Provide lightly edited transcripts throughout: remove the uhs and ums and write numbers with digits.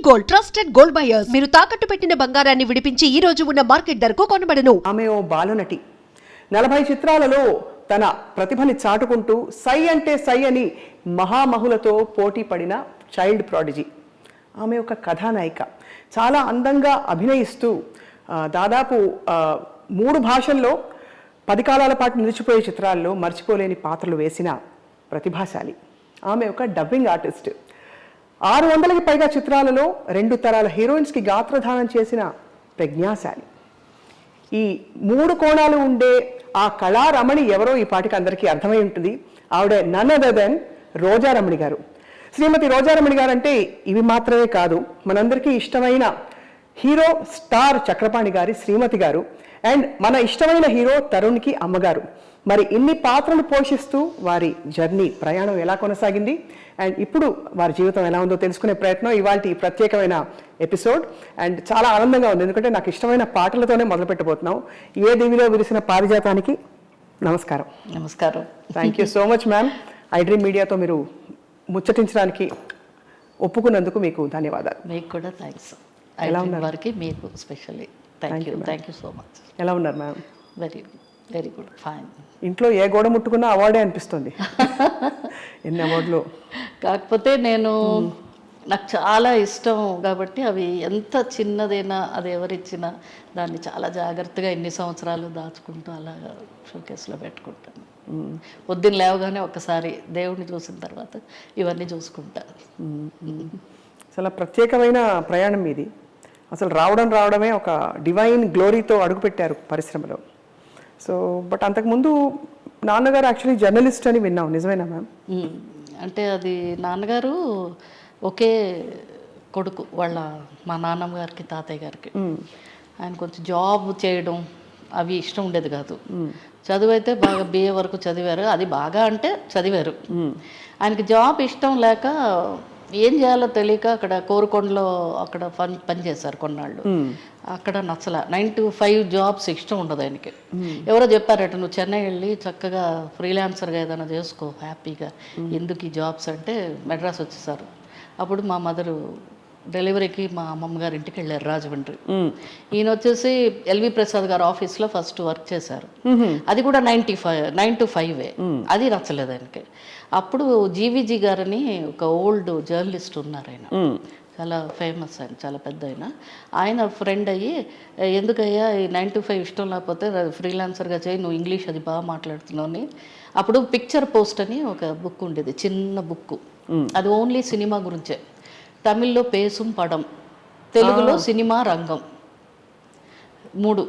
Gold trusted gold buyers మీరు తాకట్టు పెట్టిన బంగారాన్ని విడిపించి ఈ రోజు ఉన్న మార్కెట్ ధరకు కొనబడను. ఆమె ఓ బాలనటి 40 చిత్రాలలో తన ప్రతిభని చాటుకుంటూ సై అంటే సై అని మహామహులతో పోటీ పడిన చైల్డ్ ప్రాడిజీ. ఆమె ఒక కథానాయిక, చాలా అందంగా అభినయిస్తూ దాదాపు 3 భాషల్లో 10 కాలాల పాటు నిలిచిపోయే చిత్రాల్లో మర్చిపోలేని పాత్రలు వేసిన ప్రతిభాశాలి. ఆమె ఒక డబ్బింగ్ ఆర్టిస్ట్. 600కి పైగా చిత్రాలలో 2 తరాల హీరోయిన్స్కి గాత్రధానం చేసిన ప్రజ్ఞాశాలి. ఈ 3 కోణాలు ఉండే ఆ కళారమణి ఎవరో ఈ పాటికి అందరికీ అర్థమై ఉంటుంది. ఆవిడ నన్ అదర్ దెన్ రోజారమణి గారు. శ్రీమతి రోజారమణి గారు అంటే ఇవి మాత్రమే కాదు, మనందరికీ ఇష్టమైన హీరో స్టార్ చక్రపాణి గారి శ్రీమతి గారు అండ్ మన ఇష్టమైన హీరో తరుణ్కి అమ్మగారు. మరి ఇన్ని పాత్రలు పోషిస్తూ వారి జర్నీ ప్రయాణం ఎలా కొనసాగింది అండ్ ఇప్పుడు వారి జీవితం ఎలా ఉందో తెలుసుకునే ప్రయత్నం ఇవాళ ప్రత్యేకమైన ఎపిసోడ్. అండ్ చాలా ఆనందంగా ఉంది, ఎందుకంటే నాకు ఇష్టమైన పాటలతోనే మొదలు పెట్టబోతున్నాం. ఏ దివిలో విరిసిన పారిజాతానికి నమస్కారం. నమస్కారం. Thank you so much ma'am. I dream మీడియాతో మీరు ముచ్చటించడానికి ఒప్పుకున్నందుకు మీకు ధన్యవాదాలు. మీకు కూడా థ్యాంక్స్. ఎలా ఉన్నారు? వారికి మీకు specially thank you so much. ఎలా ఉన్నారు ma'am? Very very good, fine. ఇంట్లో ఏ గోడ ముట్టుకున్నా అవార్డే అనిపిస్తుంది. ఎన్ని అవార్డులు. కాకపోతే నాకు చాలా ఇష్టం కాబట్టి అవి ఎంత చిన్నదైనా అది ఎవరిచ్చినా దాన్ని చాలా జాగ్రత్తగా ఎన్ని సంవత్సరాలు దాచుకుంటూ అలా షోకేస్లో పెట్టుకుంటాను. పొద్దున్న లేవగానే ఒక్కసారి దేవుడిని చూసిన తర్వాత ఇవన్నీ చూసుకుంటా. చాలా ప్రత్యేకమైన ప్రయాణం ఇది. అసలు రావడమే ఒక డివైన్ గ్లోరీతో అడుగుపెట్టారు పరిశ్రమలో. సో బట్ అంతకుముందు నాన్నగారు యాక్చువల్లీ జర్నలిస్ట్ అని విన్నాం, నిజమేనా మ్యామ్? అంటే అది నాన్నగారు ఒకే కొడుకు మా నాన్నమ్మ గారికి తాతయ్య గారికి. ఆయన కొంచెం జాబ్ చేయడం అవి ఇష్టం ఉండేది కాదు. చదువు అయితే బాగా BA వరకు చదివారు, అది బాగా అంటే చదివారు. ఆయనకి జాబ్ ఇష్టం లేక ఏం చేయాలో తెలియక అక్కడ కోరుకొండలో అక్కడ పనిచేశారు కొన్నాళ్ళు. అక్కడ నచ్చల. 9 to 5 జాబ్స్ ఇష్టం ఉండదు ఆయనకి. ఎవరో చెప్పారట, నువ్వు చెన్నై వెళ్ళి చక్కగా ఫ్రీలాన్సర్గా ఏదైనా చేసుకో హ్యాపీగా, ఎందుకు ఈ జాబ్స్ అంటే మెడ్రాస్ వచ్చేసారు. అప్పుడు మా మదరు డెలివరీకి మా అమ్మమ్మ గారి ఇంటికి వెళ్ళారు రాజమండ్రి. ఈయన వచ్చేసి LV ప్రసాద్ గారు ఆఫీస్లో ఫస్ట్ వర్క్ చేశారు. అది కూడా 9 to 5. అది నచ్చలేదు ఆయనకి. అప్పుడు GVG గారని ఒక ఓల్డ్ జర్నలిస్ట్ ఉన్నారు, ఆయన చాలా ఫేమస్, ఆయన చాలా పెద్ద ఆయన ఫ్రెండ్ అయ్యి, ఎందుకయ్యా ఈ 9 to 5 ఇష్టం లేకపోతే ఫ్రీలాన్సర్గా చేయి, నువ్వు ఇంగ్లీష్ అది బాగా మాట్లాడుతున్నావు అని. అప్పుడు పిక్చర్ పోస్ట్ అని ఒక బుక్ ఉండేది, చిన్న బుక్. అది ఓన్లీ సినిమా గురించే. తమిళ్లో పేసుం పడం, తెలుగులో సినిమా రంగం, 3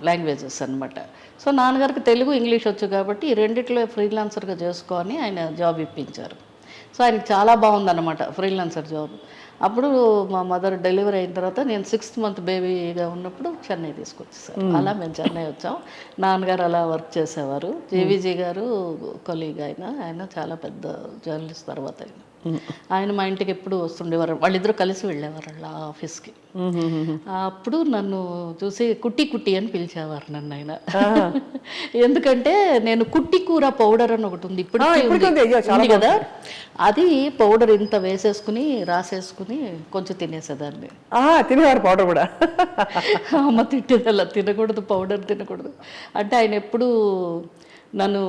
లాంగ్వేజెస్ అనమాట. సో నాన్నగారికి తెలుగు ఇంగ్లీష్ వచ్చు కాబట్టి ఈ రెండిట్లో ఫ్రీలాన్సర్గా చేసుకొని ఆయన జాబ్ ఇప్పించారు. సో ఆయనకి చాలా బాగుందన్నమాట ఫ్రీలాన్సర్ జాబ్. అప్పుడు మా మదర్ డెలివరీ అయిన తర్వాత నేను 6th month బేబీగా ఉన్నప్పుడు చెన్నై తీసుకొచ్చేసారు. అలా మేము చెన్నై వచ్చాం. నాన్నగారు అలా వర్క్ చేసేవారు. GVG గారు కొలీగ్, ఆయన చాలా పెద్ద జర్నలిస్ట్. తర్వాత ఆయన మా ఇంటికి ఎప్పుడు వస్తుండేవారు, వాళ్ళిద్దరూ కలిసి వెళ్ళేవారు వాళ్ళ ఆఫీస్కి. అప్పుడు నన్ను చూసి కుట్టి కుట్టి అని పిలిచేవారు నన్ను ఆయన. ఎందుకంటే నేను కుట్టి కూర పౌడర్ అని ఒకటి ఉంది ఇప్పుడు కదా, అది పౌడర్ ఇంత వేసేసుకుని రాసేసుకుని కొంచెం తినేసేదాన్ని. తినేవారు పౌడర్ కూడా. అమ్మ తిట్టేది, అలా తినకూడదు, పౌడర్ తినకూడదు అంటే. ఆయన ఎప్పుడు నన్ను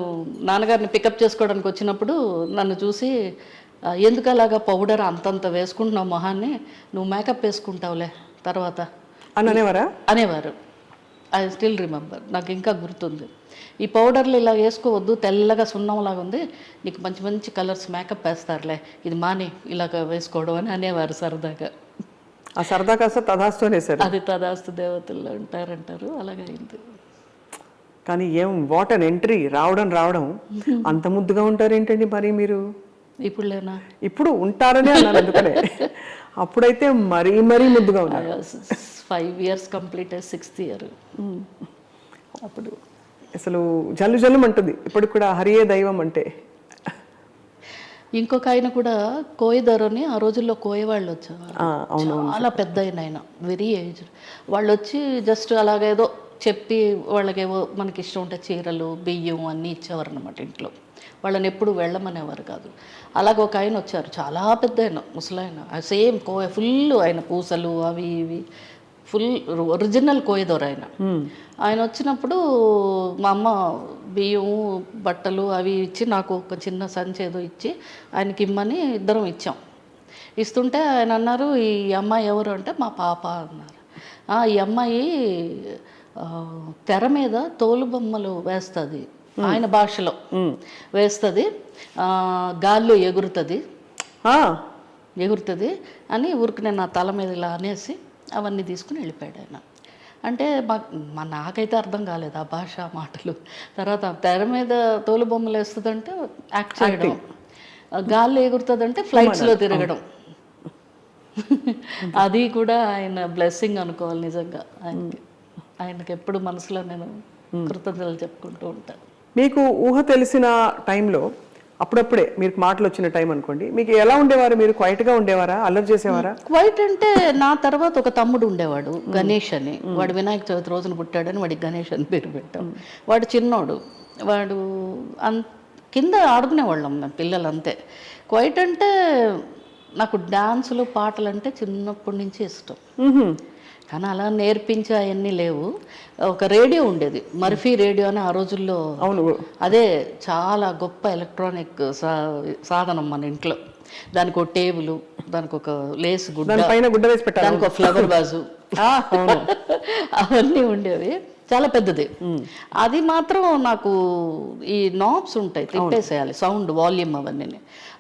నాన్నగారిని పికప్ చేసుకోవడానికి వచ్చినప్పుడు నన్ను చూసి, ఎందుకు అలాగా పౌడర్ అంతంత వేసుకుంటున్నావు మొహాన్ని, నువ్వు మేకప్ వేసుకుంటావులే తర్వాత అనేవారు. ఐ స్టిల్ రిమెంబర్, నాకు ఇంకా గుర్తుంది. ఈ పౌడర్లు ఇలా వేసుకోవద్దు, తెల్లగా సున్నంలాగా ఉంది, నీకు మంచి మంచి కలర్స్ మేకప్ వేస్తారులే, ఇది మాని ఇలాగ వేసుకోవడం అని అనేవారు సరదాగా. ఆ సరదా కాస్త తదాస్తు అనేసారు. అది తదాస్తు దేవతల్లో అంటారు, అలాగైంది. కానీ వాట్ అన్ ఎంట్రీ. రావడం అంత ముద్దుగా ఉంటారు ఏంటండి మరి మీరు? ఇప్పుడు ఉంటారనే అన్నాను, అందుకనే. అప్పుడైతే మరీ ముద్దుగా ఉన్నారు. 5 years కంప్లీట్, 6th year. అప్పుడు అసలు జల్లు అంటుంది ఇప్పటికి కూడా, హరియే దైవం అంటే. ఇంకొక ఆయన కూడా కోయదరని, ఆ రోజుల్లో కోయవాళ్ళు వచ్చేవారు, చాలా పెద్ద ఆయన, వెరీ ఏజ్డ్. వాళ్ళు వచ్చి జస్ట్ అలాగేదో చెప్పి వాళ్ళకేవో మనకి ఇష్టం ఉంటే చీరలు బియ్యం అన్నీ ఇచ్చేవారు అన్నమాట ఇంట్లో. వాళ్ళని ఎప్పుడు వెళ్ళమనేవారు కాదు. అలాగ ఒక ఆయన వచ్చారు, చాలా పెద్ద ఆయన, ముసలాయన, సేమ్ ఫుల్ ఆయన పూసలు అవి ఇవి ఫుల్ ఒరిజినల్ కోయదోరు ఆయన. ఆయన వచ్చినప్పుడు మా అమ్మ బియ్యం బట్టలు అవి ఇచ్చి నాకు ఒక చిన్న సంచి ఏదో ఇచ్చి ఆయనకి ఇమ్మని ఇద్దరం ఇచ్చాం. ఇస్తుంటే ఆయన అన్నారు, ఈ అమ్మాయి ఎవరు అంటే మా పాప అన్నారు. ఈ అమ్మాయి తెర మీద తోలుబొమ్మలు వేస్తుంది, ఆయన భాషలో వేస్తుంది, గాల్లో ఎగురుతుంది అని ఊరికి నేను నా తల మీద ఇలా అనేసి అవన్నీ తీసుకుని వెళ్ళిపోయాడు ఆయన. అంటే నాకైతే అర్థం కాలేదు ఆ భాష మాటలు. తర్వాత తెర మీద తోలుబొమ్మలు వేస్తుందంటే యాక్ట్ చేయడం, గాల్లో ఎగురుతుందంటే ఫ్లైట్స్లో తిరగడం. అది కూడా ఆయన బ్లెస్సింగ్ అనుకోవాలి నిజంగా. ఆయనకి ఎప్పుడు మనసులో నేను కృతజ్ఞతలు చెప్పుకుంటూ ఉంటాను. మీకు ఊహ తెలిసిన టైంలో అప్పుడప్పుడే మీకు మాటలు వచ్చిన టైం అనుకోండి, మీకు ఎలా ఉండేవారు? మీరు క్వైట్గా ఉండేవారా, అల్లరి చేసేవారా? క్వైట్ అంటే నా తర్వాత ఒక తమ్ముడు ఉండేవాడు గణేష్ అని. వాడు వినాయక చవితి రోజున పుట్టాడని వాడికి గణేష్ అని పేరు పెట్టాం. వాడు చిన్నోడు, వాడు కింద ఆడుకునేవాళ్ళం మేము పిల్లలు అంతే. క్వైట్ అంటే నాకు డాన్సులు పాటలు అంటే చిన్నప్పటి నుంచి ఇష్టం. కానీ అలా నేర్పించే అవన్నీ లేవు. ఒక రేడియో ఉండేది, మర్ఫీ రేడియో అని ఆ రోజుల్లో. అవును, అదే చాలా గొప్ప ఎలక్ట్రానిక్ సాధనం మన ఇంట్లో. దానికి ఒక టేబుల్, దానికి ఒక లేస్ గుడ్డ, దానికి ఒక ఫ్లవర్ వాజు, అవన్నీ ఉండేవి. చాలా పెద్దది. అది మాత్రం నాకు ఈ నాబ్స్ ఉంటాయి, తిప్పేసేయాలి సౌండ్ వాల్యూమ్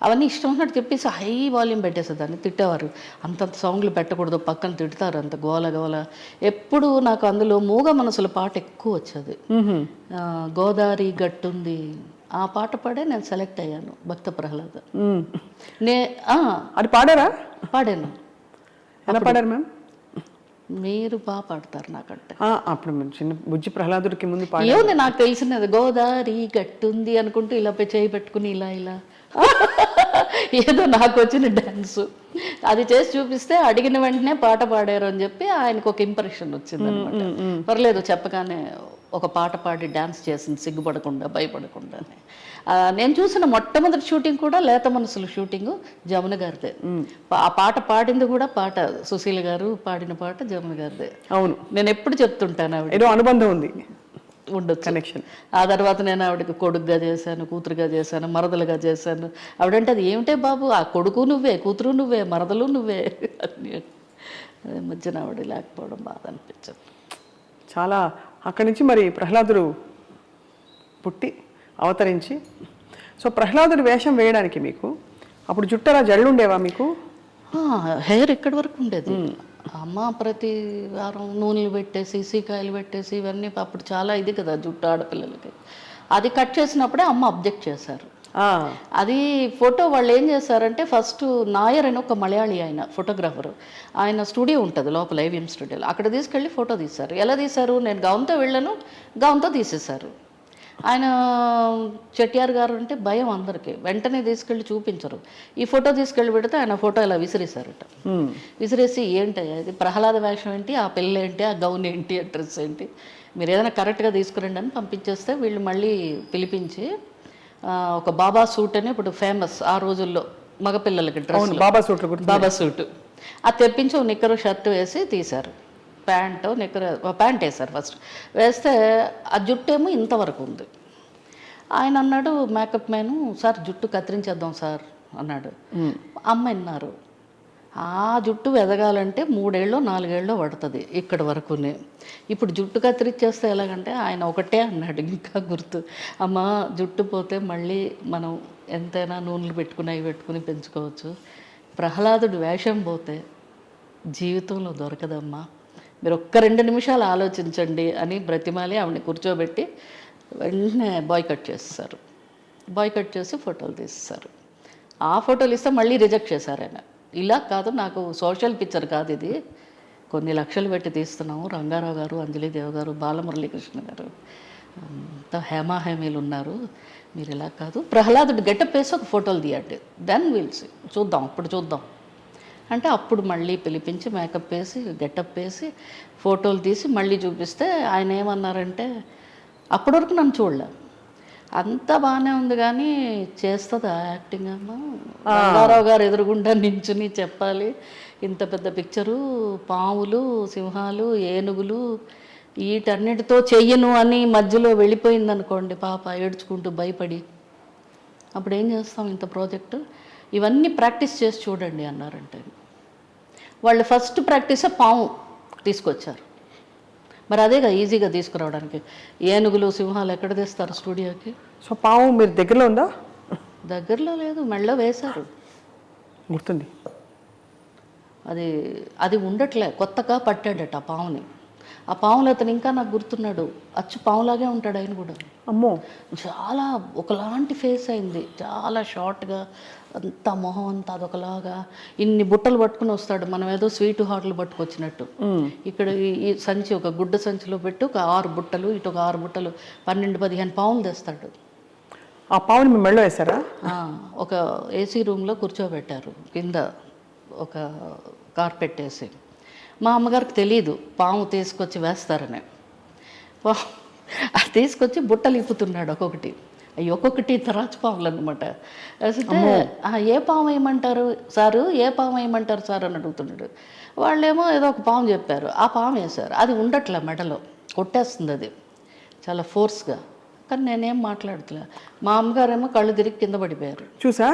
అవన్నీ ఇష్టం ఉన్నట్టు చెప్పేసి హై వాల్యూమ్ పెట్టేసేదాన్ని. తిట్టేవారు, అంతంత సౌండ్లు పెట్టకూడదు, పక్కన తిడతారు, అంత గోల గోల. ఎప్పుడు నాకు అందులో మూగ మనసుల పాట ఎక్కువ వచ్చేది. గోదావరి గట్టుంది ఆ పాట పాడే నేను సెలెక్ట్ అయ్యాను భక్త ప్రహ్లాద. అది పాడారా? పాడాను. ఎలా పాడారు మ్యామ్? మీరు బాగా పాడతారు నాకంటే. అప్పుడు చిన్న బుజ్జి ప్రహ్లాదుడికి ముందు ఏముంది నాకు తెలిసినది, గోదావరి గట్టుంది అనుకుంటూ ఇలా చేయి పెట్టుకుని ఇలా ఇలా ఏదో నాకు వచ్చిన డ్యాన్సు అది చేసి చూపిస్తే అడిగిన వెంటనే పాట పాడారు అని చెప్పి ఆయనకు ఒక ఇంప్రెషన్ వచ్చింది అనమాట. పర్లేదు చెప్పగానే ఒక పాట పాడి డ్యాన్స్ చేసింది సిగ్గుపడకుండా భయపడకుండా. నేను చూసిన మొట్టమొదటి షూటింగ్ కూడా లేత మనసులు షూటింగ్ జమున గారిదే. ఆ పాట పాడింది కూడా సుశీల గారు పాడిన పాట జమున గారిదే. అవును, నేను ఎప్పుడు చెప్తుంటాను ఆవిడ ఏదో అనుబంధం ఉంది, ఉండొచ్చు కనెక్షన్. ఆ తర్వాత నేను ఆవిడకి కొడుకుగా చేశాను, కూతురుగా చేశాను, మరదలుగా చేశాను. ఆవిడంటే అది ఏమిటే బాబు, ఆ కొడుకు నువ్వే, కూతురు నువ్వే, మరదలు నువ్వే అని. మధ్యన ఆవిడ లేకపోవడం బాధ అనిపించదు చాలా. అక్కడి నుంచి మరి ప్రహ్లాదుడు పుట్టి అవతరించి, సో ప్రహ్లాదుడు వేషం వేయడానికి మీకు అప్పుడు జుట్టు అలా జల్లు ఉండేవా మీకు? హెయిర్ ఇక్కడి వరకు ఉండేది. అమ్మ ప్రతి వారం నూనెలు పెట్టేసి సీకాయలు పెట్టేసి ఇవన్నీ అప్పుడు చాలా ఇది కదా జుట్టు ఆడపిల్లలకి. అది కట్ చేసినప్పుడే అమ్మ అబ్జెక్ట్ చేశారు. అది ఫోటో వాళ్ళు ఏం చేశారంటే, ఫస్ట్ నాయర్ అని ఒక మలయాళీ ఆయన ఫోటోగ్రాఫర్, ఆయన స్టూడియో ఉంటుంది లోపల ఐవిఎం స్టూడియోలో, అక్కడ తీసుకెళ్ళి ఫోటో తీశారు. ఎలా తీశారు? నేను గౌన్తో వెళ్ళాను, గౌన్తో తీసేశారు. ఆయన చెట్యార్ గారు అంటే భయం అందరికీ, వెంటనే తీసుకెళ్ళి చూపించరు. ఈ ఫోటో తీసుకెళ్ళి పెడితే ఆయన ఫోటో ఇలా విసిరేశారట. విసిరేసి ఏంటి అది ప్రహ్లాద వేషం ఏంటి, ఆ పిల్ల ఏంటి, ఆ గౌన్ ఏంటి, ఆ డ్రెస్ ఏంటి, మీరు ఏదైనా కరెక్ట్గా తీసుకురండి అని పంపించేస్తే వీళ్ళు మళ్ళీ పిలిపించి ఒక బాబా సూట్ అని ఇప్పుడు ఫేమస్ ఆ రోజుల్లో మగపిల్లలకి డ్రెస్, బాబా సూట్ అది తెప్పించి ఒక నిక్కరు షర్టు వేసి తీశారు. ప్యాంట్ వేశారు. ఫస్ట్ వేస్తే ఆ జుట్టు ఏమో ఇంతవరకు ఉంది. ఆయన అన్నాడు మేకప్ మ్యాను, సార్ జుట్టు కత్తిరించేద్దాం సార్ అన్నాడు. అమ్మ విన్నారు, ఆ జుట్టు ఎదగాలంటే 3 ఏళ్ళో 4 ఏళ్ళో పడుతుంది ఇక్కడి వరకునే. ఇప్పుడు జుట్టు కత్తిరించేస్తే ఎలాగంటే ఆయన ఒకటే అన్నాడు, ఇంకా గుర్తు, అమ్మ జుట్టు పోతే మళ్ళీ మనం ఎంతైనా నూనెలు పెట్టుకుని అవి పెట్టుకుని పెంచుకోవచ్చు, ప్రహ్లాదుడు వేషం పోతే జీవితంలో దొరకదమ్మా, మీరు ఒక్క 2 నిమిషాలు ఆలోచించండి అని బ్రతిమాలి ఆవిడని కూర్చోబెట్టి వెంటనే బాయ్కట్ చేస్తారు. బాయ్కట్ చేసి ఫోటోలు తీస్తారు. ఆ ఫోటోలు ఇస్తే మళ్ళీ రిజెక్ట్ చేశారు ఆయన. ఇలా కాదు, నాకు సోషల్ పిక్చర్ కాదు ఇది, కొన్ని లక్షలు పెట్టి తీస్తున్నాము, రంగారావు గారు, అంజలిదేవ్ గారు, బాలమురళీకృష్ణ గారు, హేమాహేమీలు ఉన్నారు, మీరు ఇలా కాదు, ప్రహ్లాదుడు గెటప్ వేసి ఒక ఫోటోలు తీయండి, దెన్ వీల్స్ చూద్దాం, అప్పుడు చూద్దాం అంటే అప్పుడు మళ్ళీ పిలిపించి మేకప్ వేసి గెటప్ వేసి ఫోటోలు తీసి మళ్ళీ చూపిస్తే ఆయన ఏమన్నారంటే, అప్పటి వరకు నన్ను చూడలే, అంతా బాగానే ఉంది కానీ చేస్తుందా యాక్టింగ్ అమ్మ? రంగారావు గారు ఎదురుగుండా నించుని చెప్పాలి ఇంత పెద్ద పిక్చరు, పాములు, సింహాలు, ఏనుగులు, వీటన్నిటితో చెయ్యను అని మధ్యలో వెళ్ళిపోయింది అనుకోండి పాప ఏడ్చుకుంటూ భయపడి, అప్పుడు ఏం చేస్తాం ఇంత ప్రాజెక్టు? ఇవన్నీ ప్రాక్టీస్ చేసి చూడండి అన్నారంటే వాళ్ళు ఫస్ట్ ప్రాక్టీసే పాము తీసుకొచ్చారు. మరి అదేగా ఈజీగా తీసుకురావడానికి. ఏనుగులు, సింహాలు ఎక్కడ తెస్తారు స్టూడియోకి? సో పాము మీరు దగ్గరలో ఉందా? దగ్గరలో లేదు, మెళ్ళో వేశారు. గుర్తుంది. అది అది ఉండట్లే, కొత్తగా పట్టాడట ఆ పాముని. ఆ పాములు అతను ఇంకా నాకు గుర్తున్నాడు, అచ్చు పాములాగే ఉంటాడు ఆయన కూడా. అమ్మో, చాలా ఒకలాంటి ఫేస్ అయింది, చాలా షార్ట్గా, అంత మొహం అంతా అదొకలాగా, ఇన్ని బుట్టలు పట్టుకుని వస్తాడు, మనం ఏదో స్వీట్ హార్ట్లు పట్టుకొచ్చినట్టు. ఇక్కడ ఈ సంచి ఒక గుడ్డ సంచిలో పెట్టి ఒక 6 బుట్టలు, ఇటు ఒక 6 బుట్టలు, 12-15 పాములు తెస్తాడు. ఆ పాముని మీ మెళ్ళో వేశారా? ఒక ఏసీ రూమ్లో కూర్చోబెట్టారు, కింద ఒక కార్పెట్ వేసి. మా అమ్మగారికి తెలియదు పాము తీసుకొచ్చి వేస్తారని. తీసుకొచ్చి బుట్టలు ఇప్పుతున్నాడు ఒక్కొక్కటి. అవి ఒక్కొక్కటి తరాచు పాములు అనమాట. వేస్తే ఏ పాము వేయమంటారు సారు, ఏ పాము వేయమంటారు సార్ అని అడుగుతున్నాడు. వాళ్ళేమో ఏదో ఒక పాము చెప్పారు, ఆ పాము వేశారు. అది ఉండట్లే, మెడలో కొట్టేస్తుంది అది చాలా ఫోర్స్గా. కానీ నేనేం మాట్లాడట్లే. మా అమ్మగారేమో కళ్ళు తిరిగి కింద పడిపోయారు. చూసా?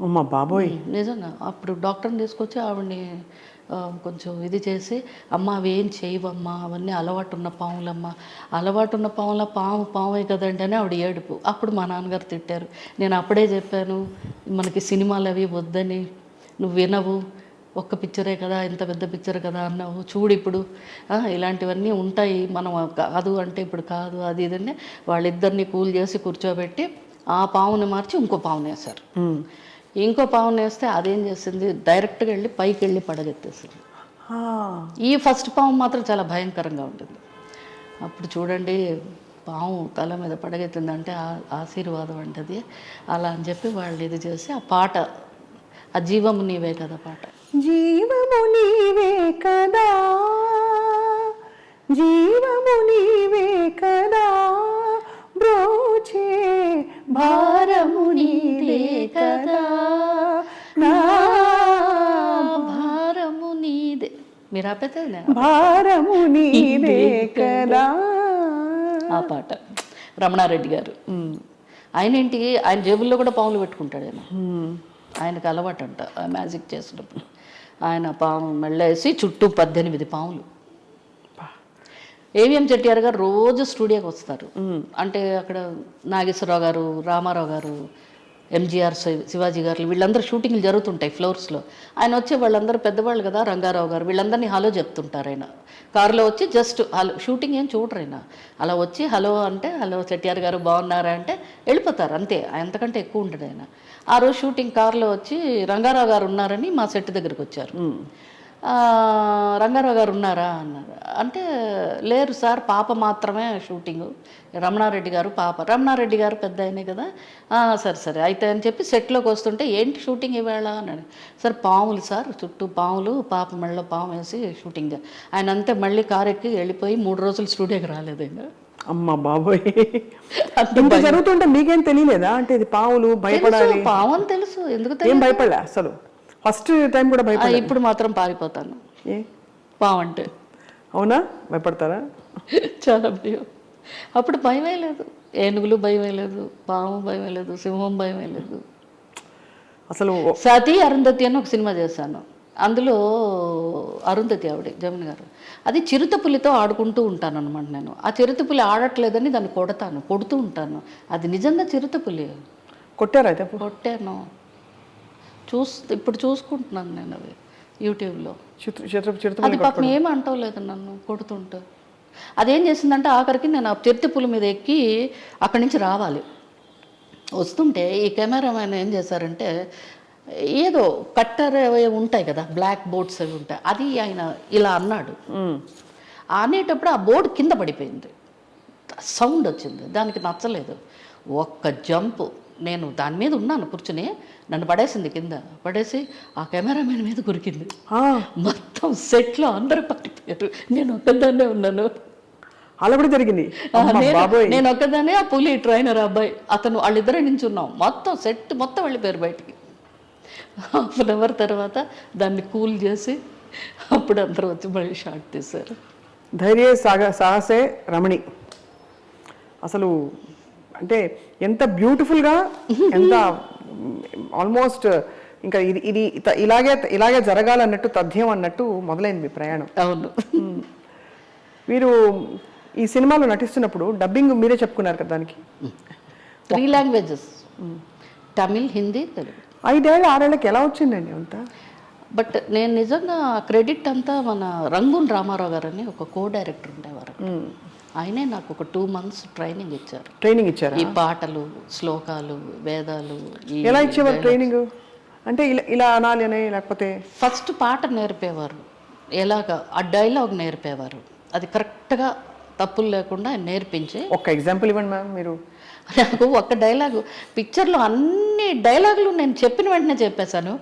అమ్మా బాబోయ్. నిజంగా అప్పుడు డాక్టర్ని తీసుకొచ్చి ఆవిడ్ని కొంచెం ఇది చేసి, అమ్మ అవి ఏం చేయవమ్మా, అవన్నీ అలవాటు ఉన్న పాములమ్మా, అలవాటు ఉన్న పాముల పామే కదండి అని ఆవిడ ఏడుపు. అప్పుడు మా నాన్నగారు తిట్టారు. నేను అప్పుడే చెప్పాను మనకి సినిమాలు అవి వద్దని, నువ్వు వినవు, ఒక్క పిక్చరే కదా, ఇంత పెద్ద పిక్చర్ కదా అన్నావు, చూడు ఇప్పుడు ఇలాంటివన్నీ ఉంటాయి, మనం కాదు అంటే ఇప్పుడు కాదు, అది ఇదని వాళ్ళిద్దరిని కూల్ చేసి కూర్చోబెట్టి ఆ పావుని మార్చి ఇంకో పావుని వేశారు. ఇంకో పావుని వేస్తే అదేం చేసింది, డైరెక్ట్గా వెళ్ళి పైకి వెళ్ళి పడగెత్తేసింది. ఈ ఫస్ట్ పాము మాత్రం చాలా భయంకరంగా ఉంటుంది. అప్పుడు చూడండి పాము తల మీద పడగెత్తిందంటే ఆశీర్వాదం అంటది అలా అని చెప్పి వాళ్ళు ఇది చేసి ఆ పాట, ఆ జీవము నీవే కదా పాట. జీవము నీవే కదా, జీవము నీవే కదా, బ్రోచే భారము నీదే కదా, నా భారము నీదే. మీరు ఆపేతే భారము నీదే కదా. ఆ పాట రమణారెడ్డి గారు. ఆయన ఏంటి, ఆయన జేబుల్లో కూడా పాములు పెట్టుకుంటాడు. ఆయనకు అలవాటు అంట మ్యాజిక్ చేసినప్పుడు. ఆయన పాము మెళ్ళేసి చుట్టూ 18 పాములు. ఏవిఎం చెట్టిఆర్ గారు రోజు స్టూడియోకి వస్తారు. అంటే అక్కడ నాగేశ్వరరావు గారు, రామారావు గారు, ఎంజీఆర్, శివాజీ గారు, వీళ్ళందరూ షూటింగ్లు జరుగుతుంటాయి ఫ్లోర్స్లో. ఆయన వచ్చి వాళ్ళందరూ పెద్దవాళ్ళు కదా, రంగారావు గారు, వీళ్ళందరినీ హలో చెప్తుంటారు. ఆయన కారులో వచ్చి జస్ట్ హలో, షూటింగ్ ఏం చూడరు ఆయన. అలా వచ్చి హలో అంటే, హలో చెట్టిఆర్ గారు బాగున్నారా అంటే వెళ్ళిపోతారు అంతే, అంతకంటే ఎక్కువ ఉండడు ఆయన. ఆ రోజు షూటింగ్ కారులో వచ్చి రంగారావు గారు ఉన్నారని మా సెట్ దగ్గరికి వచ్చారు. రంగారావు గారు ఉన్నారా అన్నారు. అంటే లేరు సార్, పాప మాత్రమే షూటింగు, రమణారెడ్డి గారు పాప. రమణారెడ్డి గారు పెద్ద ఆయనే కదా, సరే సరే అయితే అని చెప్పి సెట్లోకి వస్తుంటే ఏంటి షూటింగ్ ఇవాళ అన్నాడు. సార్ పాములు సార్, చుట్టూ పాములు, పాప మెళ్ళలో పాము వేసి షూటింగ్. ఆయన అంతే మళ్ళీ కారు ఎక్కి వెళ్ళిపోయి 3 రోజులు స్టూడియోకి రాలేదు ఆయన. అమ్మ బాబోయ్, అంత జరుగుతుంటే మీకేం తెలియలేదా? అంటే ఇది పాములు, భయపడాలి. పాము అని తెలుసు, ఎందుకు ఏం భయపడలే అసలు? ఫస్ట్ టైం కూడా భయపడ. ఇప్పుడు మాత్రం పారిపోతాను పాము అంటే. అవునా? భయపడతారా? చాలా భయం. అప్పుడు భయమే లేదు, ఏనుగులు భయమే లేదు, పాము భయమే లేదు, సింహం భయమే లేదు. అసలు సతీ అరుంధతి అని ఒక సినిమా చేశాను. అందులో అరుంధతి ఆవిడ జమున గారు, అది చిరుతపులితో ఆడుకుంటూ ఉంటాను అనమాట. నేను ఆ చిరుతపులి ఆడట్లేదని దాన్ని కొడుతూ ఉంటాను. అది నిజంగా చిరుతపులి. కొట్టారా అయితే? కొట్టాను, ఇప్పుడు చూసుకుంటున్నాను నేను అది యూట్యూబ్లో. అది పాపం ఏమి అంటలేదు నన్ను కొడుతుంటే. అదేం చేసిందంటే ఆఖరికి నేను ఆ చిరుతపులి మీద ఎక్కి అక్కడి నుంచి రావాలి, వస్తుంటే ఈ కెమెరామెన్ ఏం చేశారంటే ఏదో కట్టర్ అవి ఉంటాయి కదా, బ్లాక్ బోర్డ్స్ అవి ఉంటాయి, అది ఆయన ఇలా అన్నాడు. అనేటప్పుడు ఆ బోర్డు కింద పడిపోయింది, సౌండ్ వచ్చింది, దానికి నచ్చలేదు. ఒక్క జంపు, నేను దాని మీద ఉన్నాను కూర్చుని, నన్ను పడేసింది కింద. పడేసి ఆ కెమెరామెన్ మీద కురికింది. మొత్తం సెట్లో అందరూ పడిపోయారు, నేను ఒక్కదాన్నే ఉన్నాను. అలా కూడా జరిగింది. అమ్మ బాబోయ్. నేను ఒక్కదానే ఆ పులి ట్రైనర్ అబ్బాయి అతను వాళ్ళిద్దరే నించున్నాం, మొత్తం సెట్ మొత్తం వెళ్ళిపోయారు బయటికి. హాఫ్ అన్ అవర్ తర్వాత దాన్ని కూల్ చేసి అప్పుడు అందరూ వచ్చి మళ్ళీ షాట్ తీశారు. ధైర్య సాహసే రమణి. అసలు అంటే ఎంత బ్యూటిఫుల్గా, ఎంత ఆల్మోస్ట్ ఇంకా ఇది ఇలాగే జరగాలన్నట్టు, తథ్యం అన్నట్టు మొదలైంది మీ ప్రయాణం. అవును. మీరు ఈ సినిమాలో నటిస్తున్నప్పుడు డబ్బింగ్ మీరే చెప్పుకున్నారు కదా దానికి? 3 లాంగ్వేజెస్, తమిళ్, హిందీ, తెలుగు. 5 ఏళ్ళ 6 ఏళ్ళకి ఎలా వచ్చిందండి అంతా? బట్ నేను నిజంగా క్రెడిట్ అంతా మన రంగూన్ రామారావు గారు అని ఒక కో డైరెక్టర్ ఉండేవారు. ఆయనే నాకు ఒక 2 months ట్రైనింగ్ ఇచ్చారు. ట్రైనింగ్ ఇచ్చారు? ఈ పాటలు, శ్లోకాలు, వేదాలు. ఎలా ఇచ్చేవారు ట్రైనింగ్? అంటే ఇలా అనాలి అని, లేకపోతే ఫస్ట్ పాట నేర్పేవారు, ఎలాగా ఆ డైలాగ్ నేర్పేవారు, అది కరెక్ట్గా తప్పులు లేకుండా నేర్పించి. ఒక ఎగ్జాంపుల్ ఇవ్వండి మ్యామ్ మీరు. నాకు ఒక్క డైలాగు, పిక్చర్లో అన్ని డైలాగులు నేను చెప్పిన వెంటనే చెప్పేశాను,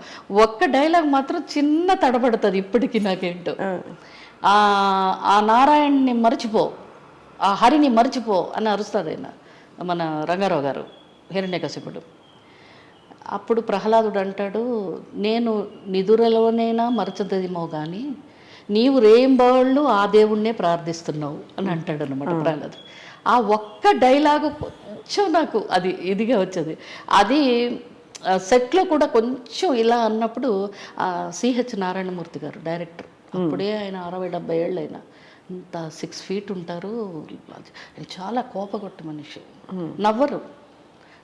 ఒక్క డైలాగ్ మాత్రం చిన్న తడబడుతుంది ఇప్పటికీ నాకేంటో. ఆ నారాయణ్ని మర్చిపో, ఆ హరిని మర్చిపో అని అరుస్తుంది ఆయన, మన రంగారావు గారు, హిరణ్యకశిపుడు. అప్పుడు ప్రహ్లాదుడు అంటాడు, నేను నిదురలోనైనా మరచదేమో కానీ నీవు రేంబాళ్ళు ఆ దేవుణ్ణే ప్రార్థిస్తున్నావు అని అంటాడు అనమాట ప్రహ్లాదుడు. ఆ ఒక్క డైలాగు కొంచెం నాకు అది ఇదిగా వచ్చేది. అది సెట్లో కూడా కొంచెం ఇలా అన్నప్పుడు సిహెచ్ నారాయణమూర్తి గారు డైరెక్టర్, అప్పుడే ఆయన 60-70 ఏళ్ళు అయినా, ఇంత 6 feet ఉంటారు, చాలా కోపగొట్టు మనిషి, నవ్వరు,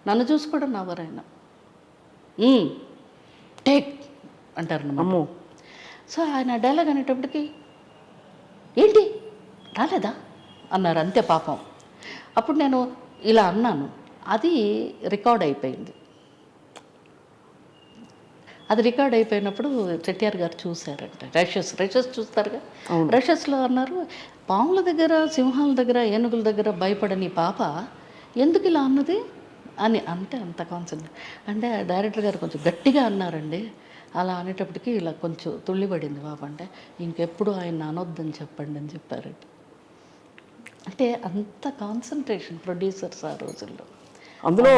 నన్ను చూసి కూడా నవ్వరు ఆయన. టేక్ అంటారు నమ్ము. సో ఆయన డైలాగ్ అనేటప్పటికి ఏంటి రాలేదా అన్నారు, అంతే పాపం. అప్పుడు నేను ఇలా అన్నాను, అది రికార్డ్ అయిపోయింది. అది రికార్డ్ అయిపోయినప్పుడు చెట్టియార్ గారు చూశారంట, రషెస్ చూస్తారుగా, రషెస్లో అన్నారు, పాముల దగ్గర, సింహాల దగ్గర, ఏనుగుల దగ్గర భయపడని పాప ఎందుకు ఇలా అన్నది అని. అంటే అంత కాన్సెప్ట్ అంటే డైరెక్టర్ గారు కొంచెం గట్టిగా అన్నారండి. అలా అనేటప్పటికి ఇలా కొంచెం తుళ్ళిపడింది పాప. అంటే ఇంకెప్పుడు ఆయన అనొద్దని చెప్పండి అని చెప్పారండి. అంటే అంత కాన్సన్ట్రేషన్ ప్రొడ్యూసర్స్ ఆ రోజుల్లో. అందులో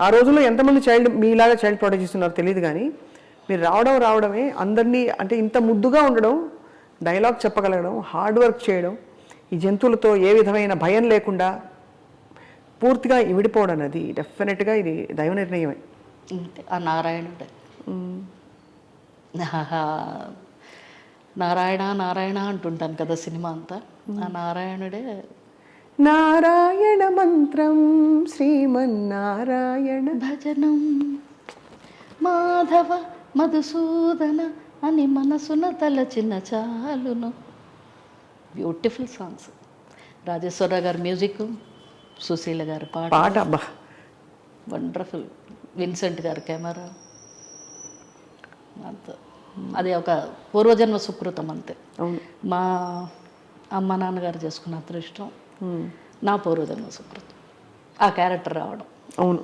ఆ రోజుల్లో ఎంతమంది మీలాగా చైల్డ్ ప్రొడ్యూసర్స్ ఉన్నారో తెలియదు, కానీ మీరు రావడమే అందరినీ, అంటే ఇంత ముద్దుగా ఉండడం, డైలాగ్ చెప్పగలగడం, హార్డ్ వర్క్ చేయడం, ఈ జంతువులతో ఏ విధమైన భయం లేకుండా పూర్తిగా ఇమిడిపోవడం అనేది డెఫినెట్గా ఇది దైవ నిర్ణయమే. ఆ నారాయణుడే, నారాయణ నారాయణ అంటుంటాను కదా సినిమా అంతా, ఆ నారాయణుడే. నారాయణ మంత్రం శ్రీమన్నారాయణ భజనం మాధవ మధుసూదన అని మనసున తలచిన చాలును. Beautiful songs. రాజేశ్వరరావు గారి మ్యూజిక్, సుశీల గారి పాట అబ్బా వండర్ఫుల్. విన్సెంట్ గారి కెమెరా, అంత అది ఒక పూర్వజన్మ సుకృతం అంతే. మా అమ్మ నాన్నగారు చేసుకున్న అదృష్టం, నా పూర్వజన్మ సుకృతం ఆ క్యారెక్టర్ రావడం. అవును.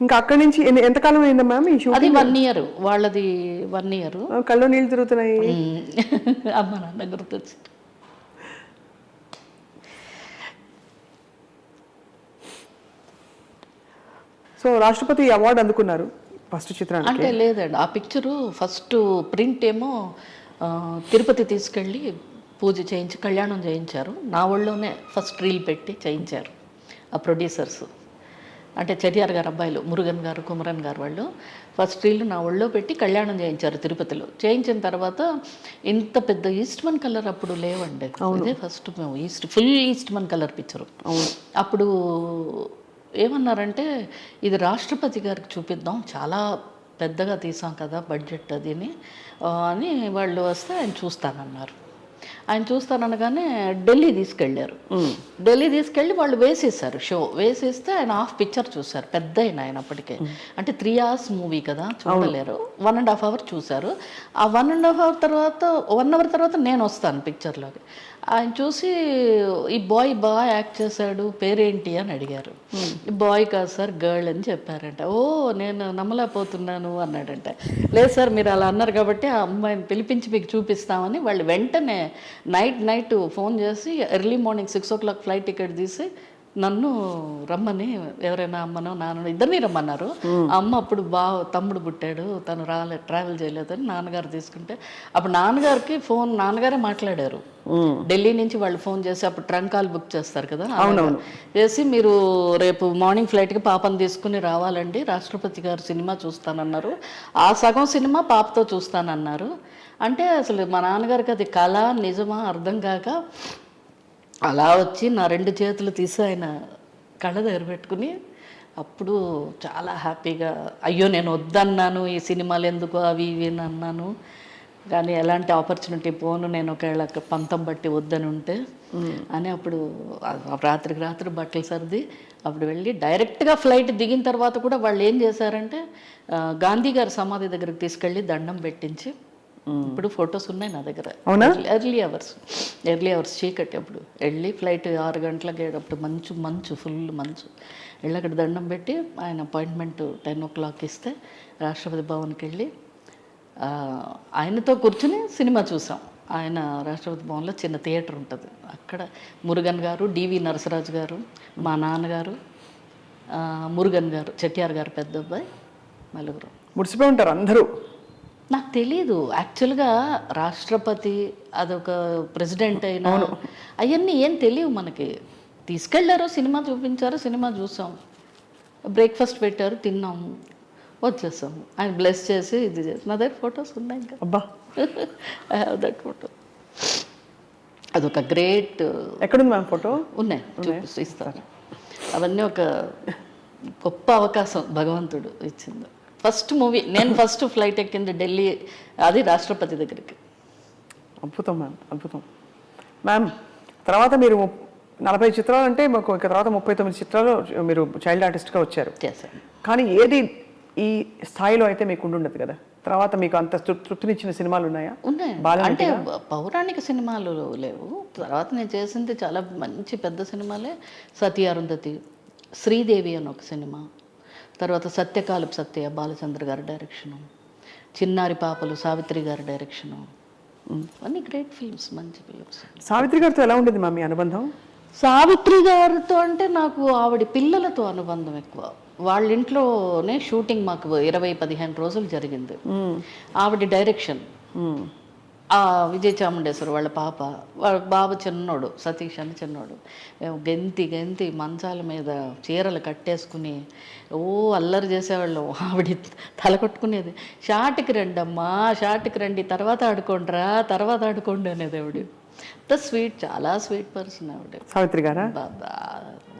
ఇంకా అక్కడి నుంచి ఎంతకాలం అయిందా మ్యామ్ ఈ షూటింగ్? అది 1 year, వాళ్ళది 1 year. కళ్ళు నీళ్ళు తిరుగుతున్నాయి. అమ్మ నాన్న గుర్తొచ్చి. సో రాష్ట్రపతి అవార్డు అందుకున్నారు ఫస్ట్ చిత్రానికి? అంటే లేదండి, ఆ పిక్చరు ఫస్ట్ ప్రింట్ ఏమో తిరుపతి తీసుకెళ్ళి పూజ చేయించి కళ్యాణం చేయించారు. నా ఒళ్ళోనే ఫస్ట్ రీల్ పెట్టి చేయించారు ఆ ప్రొడ్యూసర్స్. అంటే చెటియార్ గారు అబ్బాయిలు మురుగన్ గారు, కుమరన్ గారు వాళ్ళు ఫస్ట్ రీల్ నా ఒళ్ళో పెట్టి కళ్యాణం చేయించారు తిరుపతిలో. చేయించిన తర్వాత ఇంత పెద్ద ఈస్ట్మన్ కలర్ అప్పుడు లేవండి, ఇదే ఫస్ట్ మేము ఫుల్ ఈస్ట్మన్ కలర్ పిక్చరు. అప్పుడు ఏమన్నారంటే ఇది రాష్ట్రపతి గారికి చూపిద్దాం, చాలా పెద్దగా తీసాం కదా బడ్జెట్ అదిని అని వాళ్ళు వస్తే ఆయన చూస్తానన్నారు. ఆయన చూస్తాననగానే ఢిల్లీ తీసుకెళ్ళారు. ఢిల్లీ తీసుకెళ్ళి వాళ్ళు వేసేసారు షో. వేసేస్తే ఆయన హాఫ్ పిక్చర్ చూశారు, పెద్ద ఆయన అప్పటికే. అంటే 3 hours మూవీ కదా, చూడలేరు. 1.5 hour చూశారు. ఆ 1.5 hour తర్వాత 1 hour తర్వాత నేను వస్తాను పిక్చర్లోకి. ఆయన చూసి ఈ బాయ్ బాగా యాక్ట్ చేశాడు, పేరేంటి అని అడిగారు. ఈ బాయ్ కాదు సార్, గర్ల్ అని చెప్పారంట. ఓ నేను నమ్మలేకపోతున్నాను అన్నాడంట. లేదు సార్ మీరు అలా అన్నారు కాబట్టి ఆ అమ్మాయిని పిలిపించి మీకు చూపిస్తామని వాళ్ళు వెంటనే నైట్ ఫోన్ చేసి early morning 6 o'clock flight ticket తీసి నన్ను రమ్మని, ఎవరైనా అమ్మనో నాన్ననో ఇద్దరిని రమ్మన్నారు. ఆ అమ్మ అప్పుడు తమ్ముడు పుట్టాడు, తను ట్రావెల్ చేయలేదని నాన్నగారు తీసుకుంటే అప్పుడు నాన్నగారికి ఫోన్ నాన్నగారే మాట్లాడారు. ఢిల్లీ నుంచి వాళ్ళు ఫోన్ చేసి అప్పుడు ట్రంక్ కాల్ బుక్ చేస్తారు కదా, చేసి మీరు రేపు మార్నింగ్ ఫ్లైట్కి పాపను తీసుకుని రావాలండి, రాష్ట్రపతి గారు సినిమా చూస్తానన్నారు, ఆ సగం సినిమా పాపతో చూస్తానన్నారు. అంటే అసలు మా నాన్నగారికి అది కళ నిజమా అర్థం కాక అలా వచ్చి నా 2 చేతులు తీసి ఆయన కళ్ళ దగ్గర పెట్టుకుని అప్పుడు చాలా హ్యాపీగా, అయ్యో నేను వద్దన్నాను ఈ సినిమాలు ఎందుకు అవి ఇవి అన్నాను, కానీ ఎలాంటి ఆపర్చునిటీ పోను నేను ఒకవేళ పంతం బట్టి వద్దని ఉంటే అని అప్పుడు రాత్రికి రాత్రి బట్టలు సర్ది అప్పుడు వెళ్ళి డైరెక్ట్గా ఫ్లైట్ దిగిన తర్వాత కూడా వాళ్ళు ఏం చేశారంటే గాంధీ గారి సమాధి దగ్గరికి తీసుకెళ్ళి దండం పెట్టించి, ఇప్పుడు ఫొటోస్ ఉన్నాయి నా దగ్గర, ఎర్లీ అవర్స్ చీకటి అప్పుడు వెళ్ళి ఫ్లైట్ 6 గంటలకి అప్పుడు మంచు ఫుల్ మంచు వెళ్ళి అక్కడ దండం పెట్టి ఆయన అపాయింట్మెంట్ 10 o'clock ఇస్తే రాష్ట్రపతి భవన్కి వెళ్ళి ఆయనతో కూర్చుని సినిమా చూసాం. ఆయన రాష్ట్రపతి భవన్లో చిన్న థియేటర్ ఉంటుంది, అక్కడ మురుగన్ గారు, డివి నరసరాజు గారు, మా నాన్నగారు, మురుగన్ గారు, చెట్టియార్ గారు పెద్ద అబ్బాయి, నలుగురు ముడిసిపోయి ఉంటారు అందరూ. నాకు తెలీదు యాక్చువల్గా రాష్ట్రపతి అదొక ప్రెసిడెంట్ అయినా అవన్నీ ఏం తెలియవు మనకి. తీసుకెళ్ళారు, సినిమా చూపించారు, సినిమా చూసాం, బ్రేక్ఫాస్ట్ పెట్టారు, తిన్నాము, వచ్చేసాము. ఆయన బ్లెస్ చేసి ఇది చేసి నా దగ్గర ఫొటోస్ ఉన్నాయి ఇంకా. అబ్బా ఐ హ్యావ్ దట్ ఫోటో. అదొక గ్రేట్. ఎక్కడుంది మ్యామ్ ఫోటో? ఉన్నాయి, చూపిస్తూ ఇస్తాను. అవన్నీ ఒక గొప్ప అవకాశం భగవంతుడు ఇచ్చింది. ఫస్ట్ మూవీ నేను ఫస్ట్ ఫ్లైట్ ఎక్కింది ఢిల్లీ, అది రాష్ట్రపతి దగ్గరికి. అద్భుతం మ్యామ్, అద్భుతం మ్యామ్. తర్వాత మీరు 40 చిత్రాలు అంటే మాకు ఇక తర్వాత 39 చిత్రాలు మీరు చైల్డ్ ఆర్టిస్ట్గా వచ్చారు. కానీ ఏది ఈ స్థాయిలో అయితే మీకు ఉండుండదు కదా, తర్వాత మీకు అంత తృప్తినిచ్చిన సినిమాలు ఉన్నాయా? ఉన్నాయి, అంటే పౌరాణిక సినిమాలు లేవు. తర్వాత నేను చేసింది చాలా మంచి పెద్ద సినిమాలే. సతీ అరుంధతి, శ్రీదేవి అని ఒక సినిమా, తర్వాత సత్యకాలపు సత్య బాలచంద్ర గారి డైరెక్షను, చిన్నారి పాపలు సావిత్రి గారి డైరెక్షను, అన్ని గ్రేట్ ఫిల్మ్స్, మంచి ఫిల్మ్స్. సావిత్రి గారితో ఎలా ఉండేది మా మీ అనుబంధం? సావిత్రి గారితో అంటే నాకు ఆవిడ పిల్లలతో అనుబంధం ఎక్కువ. వాళ్ళ ఇంట్లోనే షూటింగ్ మాకు 20-15 రోజులు జరిగింది. ఆవిడ డైరెక్షన్, విజయ చాముండేశ్వరి వాళ్ళ వాళ్ళ బాబు చిన్నోడు, సతీష్ అని చిన్నోడు, మేము గెంతి మంచాల మీద చీరలు కట్టేసుకుని అల్లరి చేసేవాళ్ళం. ఆవిడ తల కొట్టుకునేది, షాట్కి రండి అమ్మా, షాట్కి రండి, తర్వాత ఆడుకోండి అనేది ఆవిడ. అంత స్వీట్, చాలా స్వీట్ పర్సన్ ఆవిడ. సావిత్రి గారా?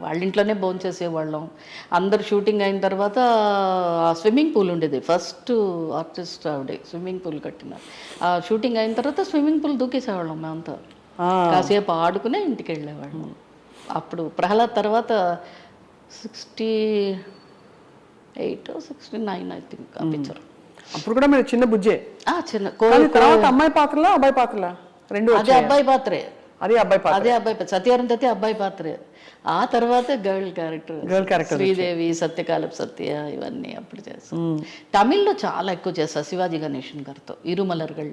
వాళ్ళ ఇంట్లోనే భోంచేసేవాళ్ళం. అందరు షూటింగ్ అయిన తర్వాత స్విమ్మింగ్ పూల్ ఉండేది, ఫస్ట్ ఆర్టిస్ట్ ఆవిడ స్విమ్మింగ్ పూల్ కట్టిన. ఆ షూటింగ్ అయిన తర్వాత స్విమ్మింగ్ పూల్ దూకేసేవాళ్ళం మేమంతా, కాసేపు ఆడుకునే ఇంటికి వెళ్ళేవాళ్ళం. అప్పుడు ప్రహ్లాద్ తర్వాత 68 or 69 ఐ థింక్ ఆ పిక్చర్. అప్పుడు కూడా మీరు చిన్న బుజ్జే? చిన్న. తర్వాత అమ్మాయి పాత్రలా అబ్బాయి పాత్రలా? రెండు. అదే అబ్బాయి పాత్రే, అదే అబ్బాయి పాత్ర. సతీ అరుంధతి అబ్బాయి పాత్రే. ఆ తర్వాత గర్ల్ క్యారెక్టర్ శ్రీదేవి, సత్యకాలపు సత్య, ఇవన్నీ అప్పుడు చేస్తాం. తమిళ్లో చాలా ఎక్కువ చేస్తా శివాజీ గణేశన్ గారితో. ఇరుమలర్గల్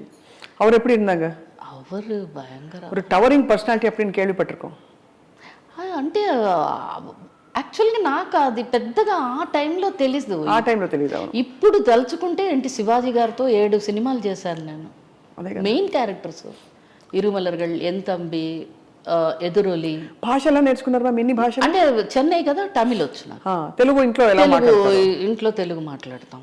அவர் எப்படி இருந்தாங்க? அவர் பயங்கர ஒரு டவரிங் పర్సనాలిటీ அப்படின்னு கேள்விப்பட்டிருக்கோம். అంటే యాక్చువల్గా నాకు అది పెద్దగా ఆ టైంలో తెలీదు. ఇప్పుడు తలుచుకుంటే ఏంటి, శివాజీ గారితో 7 సినిమాలు చేశాను నేను, మెయిన్ క్యారెక్టర్స్. ఇరుమలర్గల్, ఎంతంబి, ఎదురొలి. భాషలా నేర్చుకున్నారు ఎన్ని భాషలు? అంటే చెన్నై కదా, తమిళ్ వచ్చిన. తెలుగు ఇంట్లో తెలుగు మాట్లాడతాం.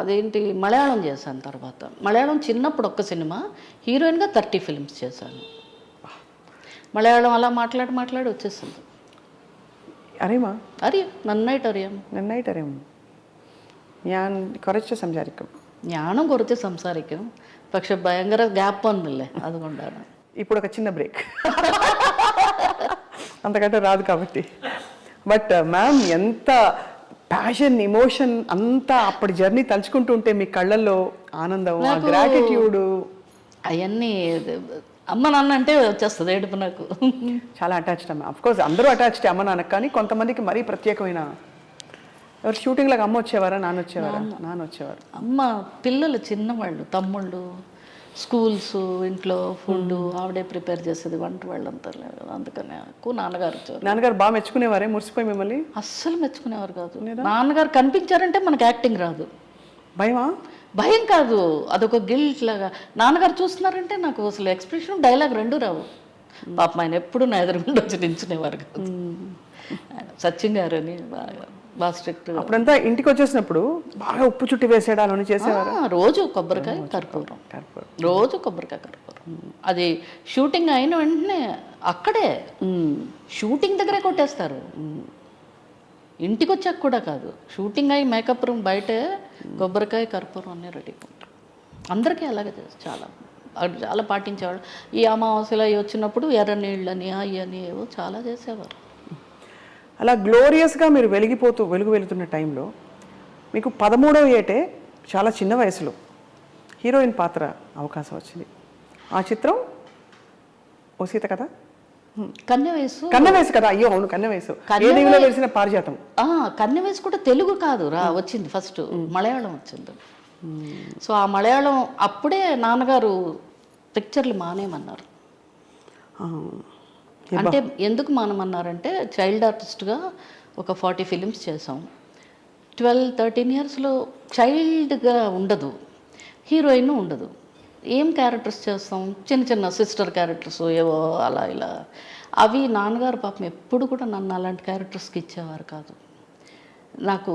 అదేంటి మలయాళం చేశాను. తర్వాత మలయాళం చిన్నప్పుడు ఒక్క సినిమా, హీరోయిన్గా 30 ఫిల్మ్స్ చేశాను. മലയാളം അല്ല മാట్లాടി వచ్చేస్తుంది. അറിയുമോ? അറിയാം, നന്നായിട്ട് അറിയാം. നന്നായിട്ട് അറിയാം. ഞാൻ കുറച്ച് സംസാരിക്കും. ഞാനും കുറച്ച് സംസാരിക്കും, പക്ഷെ ഭയങ്കര ഗ്യാപ്പ് ഒന്നുമില്ലേ, അതുകൊണ്ടാണ്. ఇప్పుడు ఒక చిన్న బ్రేక్, అంతకంటే రాదు కాబట్టి. బట్ మ్యామ్, ఎంత ప్యాషన్, ఎమోషన్ అంతా అప్పటి జర్నీ తలుచుకుంటూ ఉంటే మీ కళ్ళల్లో ఆనందం, గ్రాటిట్యూడ్ అవన్నీ అమ్మ నాన్న అంటే వచ్చేస్తుంది ఏడుపు నాకు. చాలా అటాచ్డ్ అమ్మ. అఫ్ కోర్స్ అందరూ అటాచ్డ్ అమ్మ నాన్నకు, కానీ కొంతమందికి మరీ ప్రత్యేకమైన. ఎవరు షూటింగ్లకు అమ్మ వచ్చేవారా, నాన్న వచ్చేవారా? నాన్న వచ్చేవారు. అమ్మ పిల్లలు చిన్నవాళ్ళు, తమ్ముళ్ళు, స్కూల్స్, ఇంట్లో ఫుడ్ ఆవిడే ప్రిపేర్ చేసేది, వంట వాళ్ళంతా లేదు. అందుకనే ఎక్కువ నాన్నగారు వచ్చారు. నాన్నగారు బాగా మెచ్చుకునేవారే, మురిసిపోయి మిమ్మల్ని? అస్సలు మెచ్చుకునేవారు కాదు. నాన్నగారు కనిపించారంటే మనకు యాక్టింగ్ రాదు. భయమా? భయం కాదు, అదొక గిల్ట్ లాగా. నాన్నగారు చూస్తున్నారంటే నాకు అసలు ఎక్స్ప్రెషన్, డైలాగ్ రెండూ రావు. పాపం ఆయన ఎప్పుడు నా ఎదురుగుండా వచ్చి నించునేవారు కాదు. సచిన్ గారు అని బాగా స్ట్రిక్ట్. అప్పుడంతా ఇంటికి వచ్చేసినప్పుడు బాగా ఉప్పు చుట్టి వేసేయడాలని చేసేవారు. రోజు కొబ్బరికాయ కర్పూరం, రోజు కొబ్బరికాయ కర్పూరం. అది షూటింగ్ అయిన వెంటనే అక్కడే షూటింగ్ దగ్గరే కొట్టేస్తారు. ఇంటికి వచ్చాక కూడా కాదు, షూటింగ్ అయ్యి మేకప్ రూమ్ బయటే కొబ్బరికాయ కర్పూరం అన్నీ రెడీ. అందరికీ అలాగే చాలా చాలా పాటించేవాళ్ళు. ఈ అమావాస్యలు అవి వచ్చినప్పుడు ఎర్ర నీళ్ళని అవి అని ఏవో చాలా చేసేవారు. అలా గ్లోరియస్గా మీరు వెలుగుతున్న టైంలో మీకు 13వ ఏటే చాలా చిన్న వయసులో హీరోయిన్ పాత్ర అవకాశం వచ్చింది. ఆ చిత్రం ఓ సీత కదా, కన్నెవయసు కదా. అయ్యో అవును, కన్నెవయసు. తెలిసిన పారిజాతం. కన్నెవయసు కూడా తెలుగు కాదు వచ్చింది, ఫస్ట్ మలయాళం వచ్చింది. సో ఆ మలయాళం అప్పుడే నాన్నగారు పిక్చర్లు మానేమన్నారు. అంటే ఎందుకు మానమన్నారంటే, చైల్డ్ ఆర్టిస్ట్గా ఒక 40 ఫిలిమ్స్ చేసాం. 12-13 ఇయర్స్లో చైల్డ్గా ఉండదు, హీరోయిన్ ఉండదు. ఏం క్యారెక్టర్స్ చేస్తాం, చిన్న చిన్న సిస్టర్ క్యారెక్టర్స్ ఏవో అలా ఇలా. అవి నాన్నగారు పాపం ఎప్పుడు కూడా నన్ను అలాంటి క్యారెక్టర్స్కి ఇచ్చేవారు కాదు. నాకు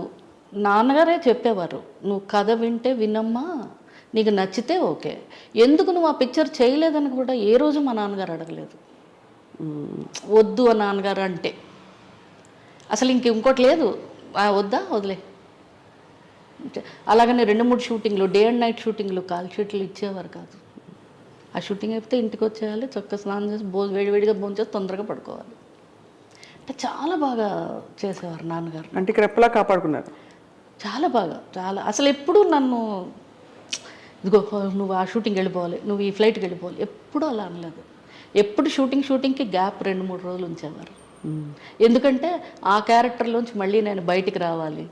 నాన్నగారే చెప్పేవారు, నువ్వు కథ వింటే వినమ్మా, నీకు నచ్చితే ఓకే, ఎందుకు నువ్వు ఆ పిక్చర్ చేయలేదని కూడా ఏ రోజు మా నాన్నగారు అడగలేదు. వద్దు ఆ నాన్నగారు అంటే అసలు ఇంకోటి లేదు, వద్దా వదిలే. అలాగనే 2-3 షూటింగ్లు, డే అండ్ నైట్ షూటింగ్లు, కాల్ షీట్లు ఇచ్చేవారు కాదు. ఆ షూటింగ్ అయిపోతే ఇంటికి వచ్చేయాలి, చక్కగా స్నానం చేసి వేడివేడిగా భోంచేసి తొందరగా పడుకోవాలి. అంటే చాలా బాగా చేసేవారు నాన్నగారు. అంటే రెప్పలా కాపాడుకున్నారు. చాలా బాగా, చాలా. అసలు ఎప్పుడు నన్ను ఇదిగో నువ్వు ఆ షూటింగ్ వెళ్ళిపోవాలి, నువ్వు ఈ ఫ్లైట్కి వెళ్ళిపోవాలి, ఎప్పుడూ అలా అనలేదు. ఎప్పుడు షూటింగ్కి గ్యాప్ 2-3 రోజులు ఉంచేవారు. ఎందుకంటే ఆ క్యారెక్టర్లోంచి మళ్ళీ నేను బయటికి రావాలి.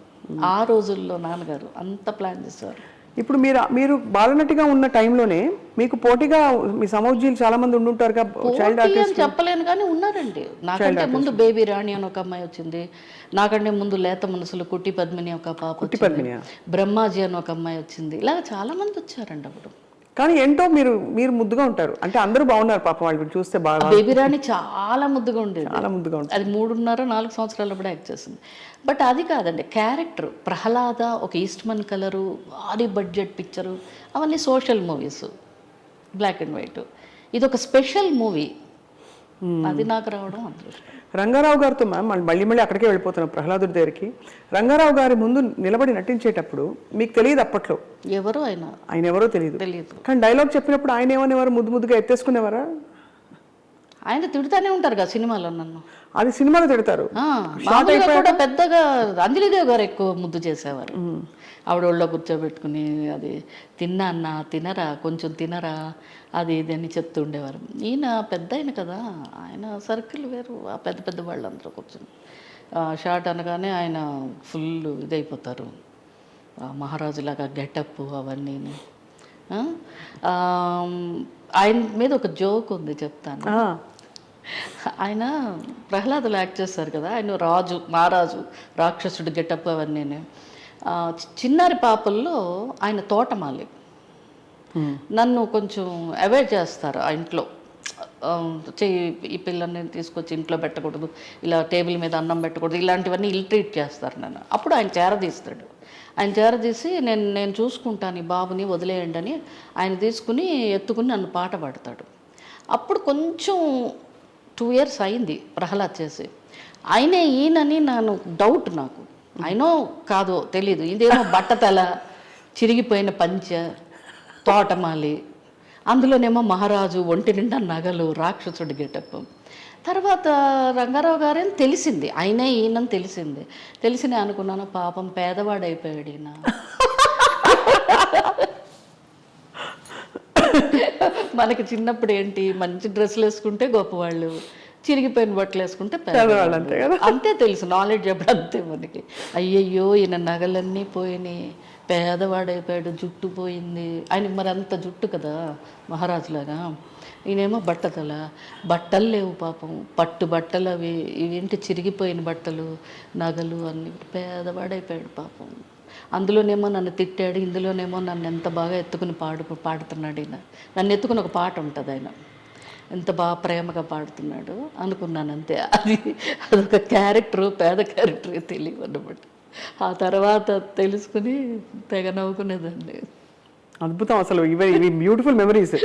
ఆ రోజుల్లో నాన్నగారు అంత ప్లాన్ చేసేవారు. ఇప్పుడు మీరు బాలనటిగా ఉన్న టైంలోనే మీకు పోటీగా మీ సమౌజ్జీలు చాలా మంది ఉండుంటారుగా, చైల్డ్ ఆర్టిస్ట్. చెప్పలేను కానీ ఉన్నారండి. నాకంటే ముందు బేబీ రాణి అని ఒక అమ్మాయి వచ్చింది, నాకంటే ముందు లేత మనసులు కుట్టి పద్మిని ఒక పాప, బ్రహ్మాజీ అని ఒక అమ్మాయి వచ్చింది. ఇలా చాలా మంది వచ్చారండి అప్పుడు. కానీ ఏంటో మీరు ముద్దుగా ఉంటారు. అంటే అందరూ బాగున్నారు పాపం, వాళ్ళు చూస్తే బాగా. బేబీ రాణి చాలా ముద్దుగా ఉండేది, చాలా ముద్దుగా ఉంటుంది. అది 3.5-4 సంవత్సరాలు కూడా యాక్ట్ చేసింది. బట్ అది కాదండి, క్యారెక్టర్ ప్రహ్లాద, ఒక ఈస్ట్మన్ కలరు, భారీ బడ్జెట్ పిక్చరు, అవన్నీ social movies, black and white. ఇది ఒక స్పెషల్ మూవీ, అది నాకు రావడం అదృష్టం. రంగారావు గారితో మళ్ళీ అక్కడికే వెళ్ళిపోతున్నాం, ప్రహ్లాదుడి దగ్గరికి. రంగారావు గారి ముందు నిలబడి నటించేటప్పుడు మీకు తెలియదు అప్పట్లో ఎవరో ఆయన ఎవరో తెలియదు. కానీ డైలాగ్ చెప్పినప్పుడు ఆయన ఏమనేవారు, ముద్దుగా ఎత్తేసుకునేవారా? ఆయన తిడుతూనే ఉంటారు కదా సినిమాలో నన్ను. అది సినిమాలో తిడతారు. కూడా పెద్దగా అంజలిదేవి గారు ఎక్కువ ముద్దు చేసేవారు. ఆవిడ ఒళ్ళో కూర్చోబెట్టుకుని అది తినరా, కొంచెం తినరా, అది ఇది అని చెప్తూ ఉండేవారు. ఈయన పెద్ద ఆయన కదా, ఆయన సర్కిల్ వేరు, ఆ పెద్ద పెద్ద వాళ్ళందరూ కూర్చొని షార్ట్ అనగానే ఆయన ఫుల్ ఇదైపోతారు, మహారాజులాగా గెటప్ అవన్నీ. ఆయన మీద ఒక జోక్ ఉంది, చెప్తాను. ఆయన ప్రహ్లాదులు యాక్ట్ చేస్తారు కదా, ఆయన మహారాజు రాక్షసుడు గెటప్ అవన్నీ. చిన్నారి పాపల్లో ఆయన తోటమాలి. నన్ను కొంచెం అవాయిడ్ చేస్తారు ఆ ఇంట్లో, ఈ పిల్లల్ని తీసుకొచ్చి ఇంట్లో పెట్టకూడదు, ఇలా టేబుల్ మీద అన్నం పెట్టకూడదు, ఇలాంటివన్నీ ఇల్ట్రీట్ చేస్తారు నన్ను. అప్పుడు ఆయన చేరదీస్తాడు. ఆయన చేరదీసి నేను చూసుకుంటాను ఈ బాబుని, వదిలేయండి అని ఆయన తీసుకుని ఎత్తుకుని నన్ను పాట పాడతాడు. అప్పుడు కొంచెం 2 years అయింది ప్రహ్లాద్ చేసి. ఆయనే ఈయనని డౌట్ నాకు, ఆయనో కాదో తెలీదు. ఇదేమో బట్టతల, చిరిగిపోయిన పంచ, తోటమాలి, అందులోనేమో మహారాజు, ఒంటి నిండా నగలు, రాక్షసుడి గెటప్. తర్వాత రంగారావు గారేం తెలిసింది, ఆయనే ఈయనని తెలిసింది. తెలిసి అనుకున్నాను, పాపం పేదవాడైపోయాడు ఈయన, మనకి చిన్నప్పుడు ఏంటి, మంచి డ్రెస్సులు వేసుకుంటే గొప్పవాళ్ళు, చిరిగిపోయిన బట్టలు వేసుకుంటే పేదవాళ్ళు అంతే కదా. అంతే తెలుసు, నాలెడ్జ్ ఎప్పుడు అంతే మనకి. అయ్యయ్యో ఈయన నగలన్నీ పోయినాయి, పేదవాడైపోయాడు, జుట్టు పోయింది. ఆయనకి మరి అంత జుట్టు కదా మహారాజులాగా. ఈయనేమో బట్టతల, బట్టలు లేవు పాపం, పట్టు బట్టలు అవి, ఇవేంటి చిరిగిపోయిన బట్టలు, నగలు అన్నీ. పేదవాడైపోయాడు పాపం. అందులోనేమో నన్ను తిట్టాడు, ఇందులోనేమో నన్ను ఎంత బాగా ఎత్తుకుని పాడుతున్నాడు ఈయన. నన్ను ఎత్తుకుని ఒక పాట ఉంటుంది ఆయన, ఎంత బాగా ప్రేమగా పాడుతున్నాడు అనుకున్నాను అంతే. అదొక క్యారెక్టరు, పేద క్యారెక్టర్ తెలియదు అన్నమాట. ఆ తర్వాత తెలుసుకుని తెగ నవ్వుకునేదాన్ని. అద్భుతం అసలు, ఇవి బ్యూటిఫుల్ మెమరీస్.